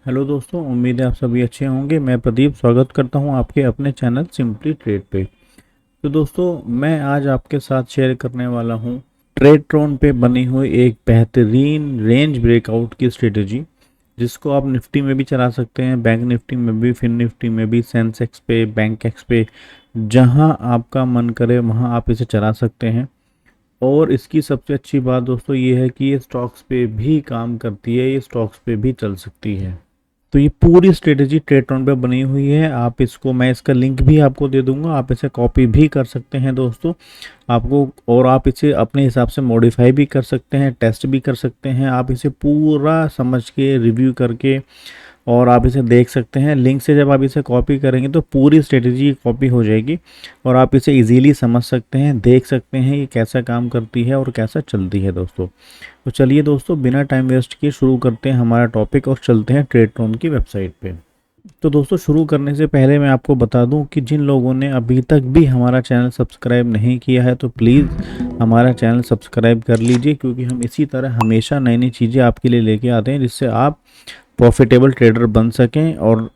Hello दोस्तों, उम्मीद है आप सभी अच्छे होंगे। मैं प्रदीप स्वागत करता हूं आपके अपने चैनल सिंपली ट्रेड पे। तो दोस्तों, मैं आज आपके साथ शेयर करने वाला हूं ट्रेडट्रॉन पे बनी हुई एक बेहतरीन रेंज ब्रेकआउट की स्ट्रेटजी, जिसको आप निफ्टी में भी चला सकते हैं, बैंक निफ्टी में भी, फिन निफ्टी में भी, सेंसेक्स पे, बैंक एक्स पे, जहां आपका मन करे वहां आप इसे चला सकते हैं। और इसकी सबसे अच्छी बात दोस्तों ये है कि ये स्टॉक्स पे भी काम करती है, ये स्टॉक्स पे भी चल सकती है। तो ये पूरी स्ट्रेटेजी ट्रेडटॉन पे बनी हुई है। आप इसको, मैं इसका लिंक भी आपको दे दूंगा, आप इसे कॉपी भी कर सकते हैं दोस्तों आपको। और आप इसे अपने हिसाब से मॉडिफाई भी कर सकते हैं, टेस्ट भी कर सकते हैं। आप इसे पूरा समझ के रिव्यू करके और आप इसे देख सकते हैं। लिंक से जब आप इसे कॉपी करेंगे तो पूरी स्ट्रेटजी कॉपी हो जाएगी और आप इसे इजीली समझ सकते हैं, देख सकते हैं ये कैसा काम करती है और कैसा चलती है दोस्तों। तो चलिए दोस्तों, बिना टाइम वेस्ट किए शुरू करते हैं हमारा टॉपिक और चलते हैं ट्रेडटॉन की वेबसाइट पे। तो दोस्तों, शुरू करने से पहले मैं आपको बता दूं कि जिन लोगों ने अभी तक भी हमारा चैनल सब्सक्राइब नहीं किया है तो प्लीज़ हमारा चैनल सब्सक्राइब कर लीजिए, क्योंकि हम इसी तरह हमेशा नई नई चीज़ें आपके लिए लेके आते हैं, जिससे आप प्रॉफिटेबल ट्रेडर बन सकें और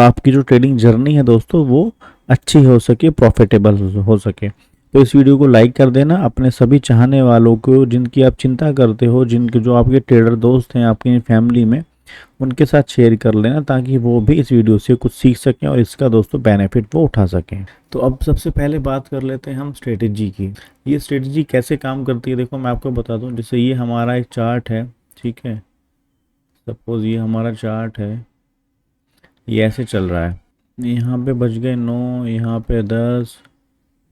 आपकी जो ट्रेडिंग जर्नी है दोस्तों वो अच्छी हो सके, प्रॉफिटेबल हो सके। तो इस वीडियो को लाइक कर देना अपने सभी चाहने वालों को, जिनकी आप चिंता करते हो, जिनके जो आपके ट्रेडर दोस्त हैं आपकी फैमिली में, उनके साथ शेयर कर लेना, ताकि वो भी इस वीडियो से कुछ सीख सकें और इसका दोस्तों बेनिफिट वो उठा सकें। तो अब सबसे पहले बात कर लेते हैं हम स्ट्रेटजी की। ये स्ट्रेटजी कैसे काम करती है, देखो मैं आपको बता दूं। जैसे ये हमारा एक चार्ट है, ठीक है, सपोज ये हमारा चार्ट है, ये ऐसे चल रहा है। यहाँ पे बज गए 9, यहाँ पे 10,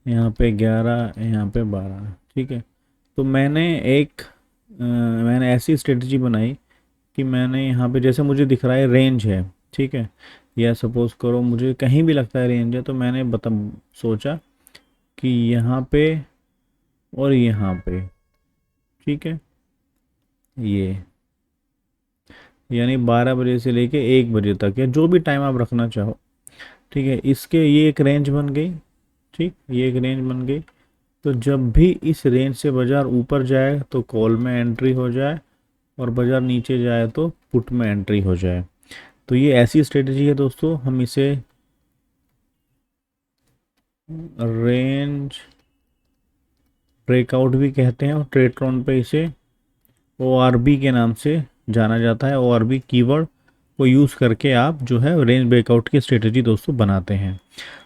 यहाँ पे 11, यहाँ पे 12, ठीक है। तो मैंने ऐसी स्ट्रेटजी बनाई कि मैंने यहाँ पे, जैसे मुझे दिख रहा है रेंज है, ठीक है, या सपोज करो मुझे कहीं भी लगता है रेंज है, तो मैंने सोचा कि यहाँ पे और यहाँ पे, ठीक है, ये यानी 12 बजे से लेके 1 बजे तक, या जो भी टाइम आप रखना चाहो, ठीक है, इसके ये एक रेंज बन गई। ठीक, ये एक रेंज बन गई। तो जब भी इस रेंज से बाजार ऊपर जाए तो कॉल में एंट्री हो जाए, और बाजार नीचे जाए तो पुट में एंट्री हो जाए। तो ये ऐसी स्ट्रेटजी है दोस्तों, हम इसे रेंज ब्रेकआउट भी कहते हैं, और ट्रेडट्रॉन पे इसे ORB के नाम से जाना जाता है। ORB कीवर्ड को यूज़ करके आप जो है रेंज ब्रेकआउट की स्ट्रेटजी दोस्तों बनाते हैं।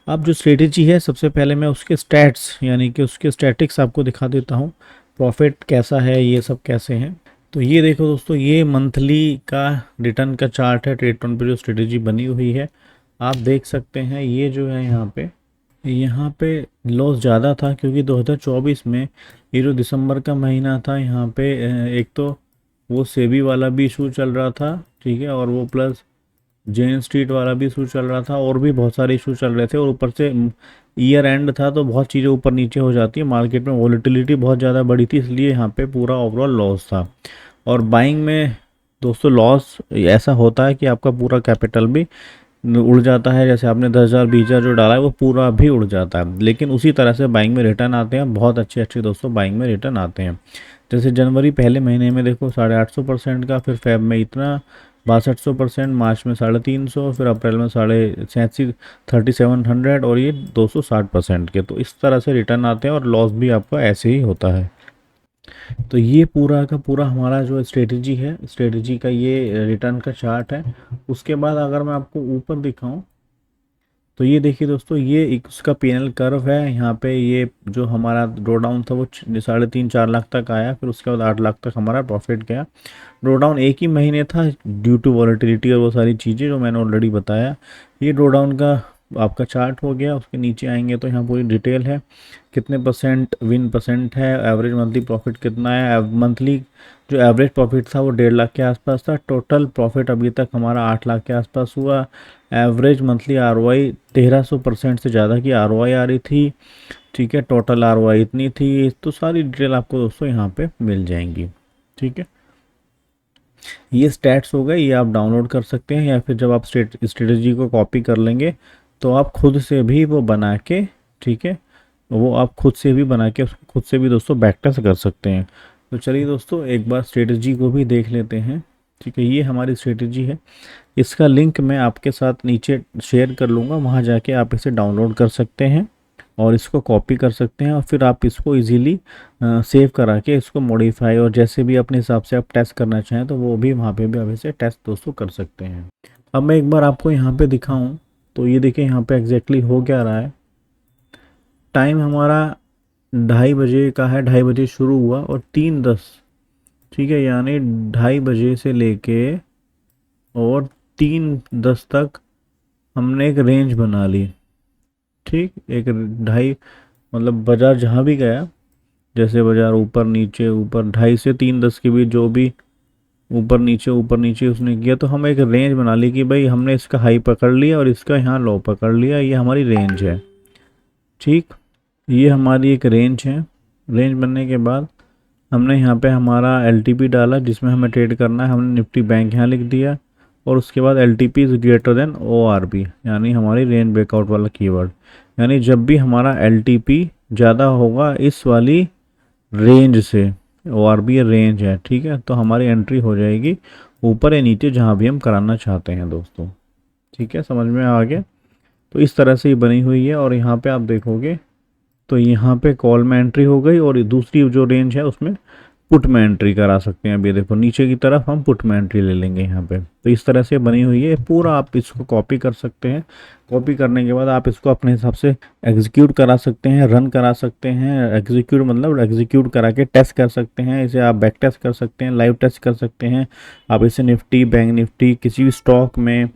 अब जो स्ट्रेटजी है, सबसे पहले मैं उसके स्टैट्स यानी कि उसके स्टैटिक्स आपको दिखा देता हूँ। प्रॉफिट कैसा है, ये सब कैसे हैं। तो ये देखो दोस्तों, ये मंथली का रिटर्न का चार्ट है ट्रेडटॉन पे जो स्ट्रेटजी बनी हुई है। आप देख सकते हैं ये जो है यहाँ पे लॉस ज़्यादा था, क्योंकि 2024 में ये जो दिसंबर का महीना था, यहाँ पे एक तो वो सेबी वाला भी इशू चल रहा था, ठीक है, और वो प्लस जेन स्ट्रीट वाला भी इशू चल रहा था, और भी बहुत सारे इशू चल रहे थे, और ऊपर से ईयर एंड था, तो बहुत चीज़ें ऊपर नीचे हो जाती है मार्केट में, वॉलेटिलिटी बहुत ज़्यादा बढ़ी थी, इसलिए यहाँ पे पूरा ओवरऑल लॉस था। और बाइंग में दोस्तों लॉस ऐसा होता है कि आपका पूरा कैपिटल भी उड़ जाता है। जैसे आपने 10,000 20,000 जो डाला है वो पूरा भी उड़ जाता है, लेकिन उसी तरह से बाइंग में रिटर्न आते हैं, बहुत अच्छे अच्छे दोस्तों बाइंग में रिटर्न आते हैं। जैसे जनवरी पहले महीने में देखो 850% का, फिर फेब में इतना 6200%, मार्च में 350, फिर अप्रैल में 3700, और ये 260% के। तो इस तरह से रिटर्न आते हैं और लॉस भी आपका ऐसे ही होता है। तो ये पूरा का पूरा हमारा जो स्ट्रेटजी है, स्ट्रेटजी का ये रिटर्न का चार्ट है। उसके बाद अगर मैं आपको ऊपर दिखाऊं, तो ये देखिए दोस्तों, ये एक उसका पीएनएल कर्व है। यहाँ पे ये जो हमारा ड्रॉ डाउन था वो 3.5-4 लाख तक आया, फिर उसके बाद 8 लाख तक हमारा प्रॉफिट गया। ड्रॉ डाउन एक ही महीने था ड्यू टू वॉलेटिलिटी और वो सारी चीज़ें जो मैंने ऑलरेडी बताया। ये ड्रॉ डाउन का आपका चार्ट हो गया। उसके नीचे आएंगे तो यहाँ पूरी डिटेल है, कितने परसेंट विन परसेंट है, एवरेज मंथली प्रॉफिट कितना है। मंथली जो एवरेज प्रॉफिट था वो 1.5 लाख के आसपास था। टोटल प्रॉफिट अभी तक हमारा 8 लाख के आसपास हुआ। एवरेज मंथली ROI 1300% से ज़्यादा की ROI आ रही थी, ठीक है। टोटल ROI इतनी थी। तो सारी डिटेल आपको दोस्तों यहाँ पे मिल जाएंगी, ठीक है। ये स्टैट्स हो गए, ये आप डाउनलोड कर सकते हैं, या फिर जब आप स्ट्रेटजी को कॉपी कर लेंगे तो आप खुद से भी वो बना के, ठीक है, वो आप खुद से भी बना के उसको खुद से भी दोस्तों बैक टेस्ट कर सकते हैं। तो चलिए दोस्तों, एक बार स्ट्रेटजी को भी देख लेते हैं। ठीक है, ये हमारी स्ट्रेटेजी है। इसका लिंक मैं आपके साथ नीचे शेयर कर लूँगा, वहाँ जाके आप इसे डाउनलोड कर सकते हैं और इसको कॉपी कर सकते हैं और फिर आप इसको इजीली सेव करा के इसको मॉडिफाई और जैसे भी अपने हिसाब से आप टेस्ट करना चाहें तो वो भी वहाँ पे भी आप इसे टेस्ट दोस्तों कर सकते हैं। अब मैं एक बार आपको यहाँ पे दिखाऊं तो ये देखिए यहाँ पे एग्जैक्टली हो क्या रहा है। टाइम हमारा 2:30 बजे का है, 2:30 बजे शुरू हुआ और 3:10, ठीक है, यानी 2:30 बजे से लेके और 3:10 तक हमने एक रेंज बना ली। ठीक, एक ढाई मतलब बाजार जहाँ भी गया, जैसे बाजार ऊपर नीचे ऊपर 2:30 से 3:10 के बीच जो भी ऊपर नीचे उसने किया, तो हम एक रेंज बना ली कि भाई हमने इसका हाई पकड़ लिया और इसका यहाँ लो पकड़ लिया, ये हमारी रेंज है। ठीक, ये हमारी एक रेंज है। रेंज बनने के बाद हमने यहाँ पे हमारा LTP डाला जिसमें हमें ट्रेड करना है, हमने निफ्टी बैंक यहाँ लिख दिया और उसके बाद LTP is greater than ORB, यानी हमारी रेंज ब्रेकआउट वाला कीवर्ड। यानी जब भी हमारा LTP ज़्यादा होगा इस वाली रेंज से, ORB रेंज है, ठीक है, तो हमारी एंट्री हो जाएगी ऊपर या नीचे जहाँ भी हम कराना चाहते हैं दोस्तों। ठीक है, समझ में आ गया। तो इस तरह से ये बनी हुई है और यहाँ पे आप देखोगे तो यहाँ पे कॉल में एंट्री हो गई और दूसरी जो रेंज है उसमें पुट में एंट्री करा सकते हैं। अभी देखो नीचे की तरफ हम पुट में एंट्री ले लेंगे यहाँ पे। तो इस तरह से बनी हुई है पूरा, आप इसको कॉपी कर सकते हैं। कॉपी करने के बाद आप इसको अपने हिसाब से एग्जीक्यूट करा सकते हैं, रन करा सकते हैं। एग्जीक्यूट मतलब एग्जीक्यूट करा के टेस्ट कर सकते हैं, इसे आप बैक टेस्ट कर सकते हैं, लाइव टेस्ट कर सकते हैं। आप इसे निफ्टी, बैंक निफ्टी, किसी भी स्टॉक में,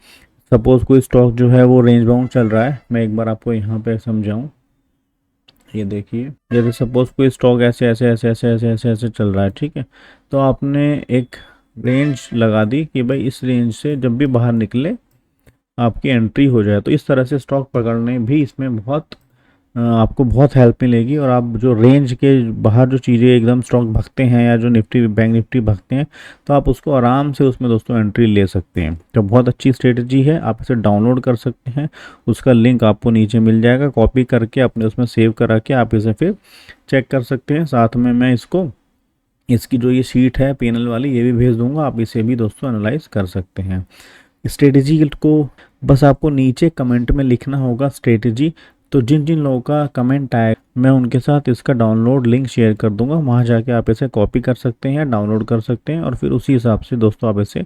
सपोज कोई स्टॉक जो है वो रेंज बाउंड चल रहा है, मैं एक बार आपको यहाँ पे समझाऊँ। ये देखिए, जैसे सपोज कोई स्टॉक ऐसे ऐसे ऐसे ऐसे ऐसे ऐसे ऐसे चल रहा है, ठीक है, तो आपने एक रेंज लगा दी कि भाई इस रेंज से जब भी बाहर निकले आपकी एंट्री हो जाए। तो इस तरह से स्टॉक पकड़ने भी इसमें बहुत आपको बहुत हेल्प मिलेगी और आप जो रेंज के बाहर जो चीज़ें एकदम स्टॉक भागते हैं या जो निफ्टी बैंक निफ्टी भागते हैं तो आप उसको आराम से उसमें दोस्तों एंट्री ले सकते हैं। तो बहुत अच्छी स्ट्रेटजी है, आप इसे डाउनलोड कर सकते हैं, उसका लिंक आपको नीचे मिल जाएगा। कॉपी करके अपने उसमें सेव करा के आप इसे फिर चेक कर सकते हैं। साथ में मैं इसकी जो ये शीट है पैनल वाली ये भी भेज दूंगा, आप इसे भी दोस्तों एनालाइज कर सकते हैं। स्ट्रेटजी को बस आपको नीचे कमेंट में लिखना होगा स्ट्रेटजी, तो जिन जिन लोगों का कमेंट आए मैं उनके साथ इसका डाउनलोड लिंक शेयर कर दूंगा, वहाँ जाके आप इसे कॉपी कर सकते हैं, डाउनलोड कर सकते हैं और फिर उसी हिसाब से दोस्तों आप इसे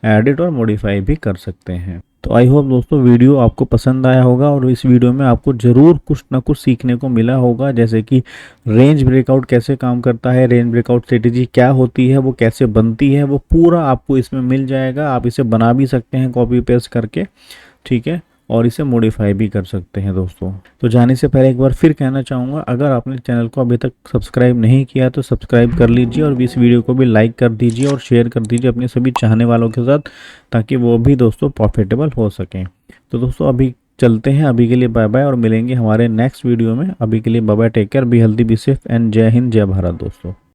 एडिट और मॉडिफाई भी कर सकते हैं। तो आई होप दोस्तों वीडियो आपको पसंद आया होगा और इस वीडियो में आपको ज़रूर कुछ ना कुछ सीखने को मिला होगा, जैसे कि रेंज ब्रेकआउट कैसे काम करता है, रेंज ब्रेकआउट स्ट्रेटेजी क्या होती है, वो कैसे बनती है, वो पूरा आपको इसमें मिल जाएगा। आप इसे बना भी सकते हैं कॉपी पेस्ट करके, ठीक है, और इसे मॉडिफाई भी कर सकते हैं दोस्तों। तो जाने से पहले एक बार फिर कहना चाहूँगा, अगर आपने चैनल को अभी तक सब्सक्राइब नहीं किया तो सब्सक्राइब कर लीजिए और इस वीडियो को भी लाइक कर दीजिए और शेयर कर दीजिए अपने सभी चाहने वालों के साथ, ताकि वो भी दोस्तों प्रॉफिटेबल हो सकें। तो दोस्तों अभी चलते हैं, अभी के लिए बाय बाय और मिलेंगे हमारे नेक्स्ट वीडियो में। अभी के लिए bye bye, take care, be healthy, be safe and जय हिंद, जय भारत दोस्तों।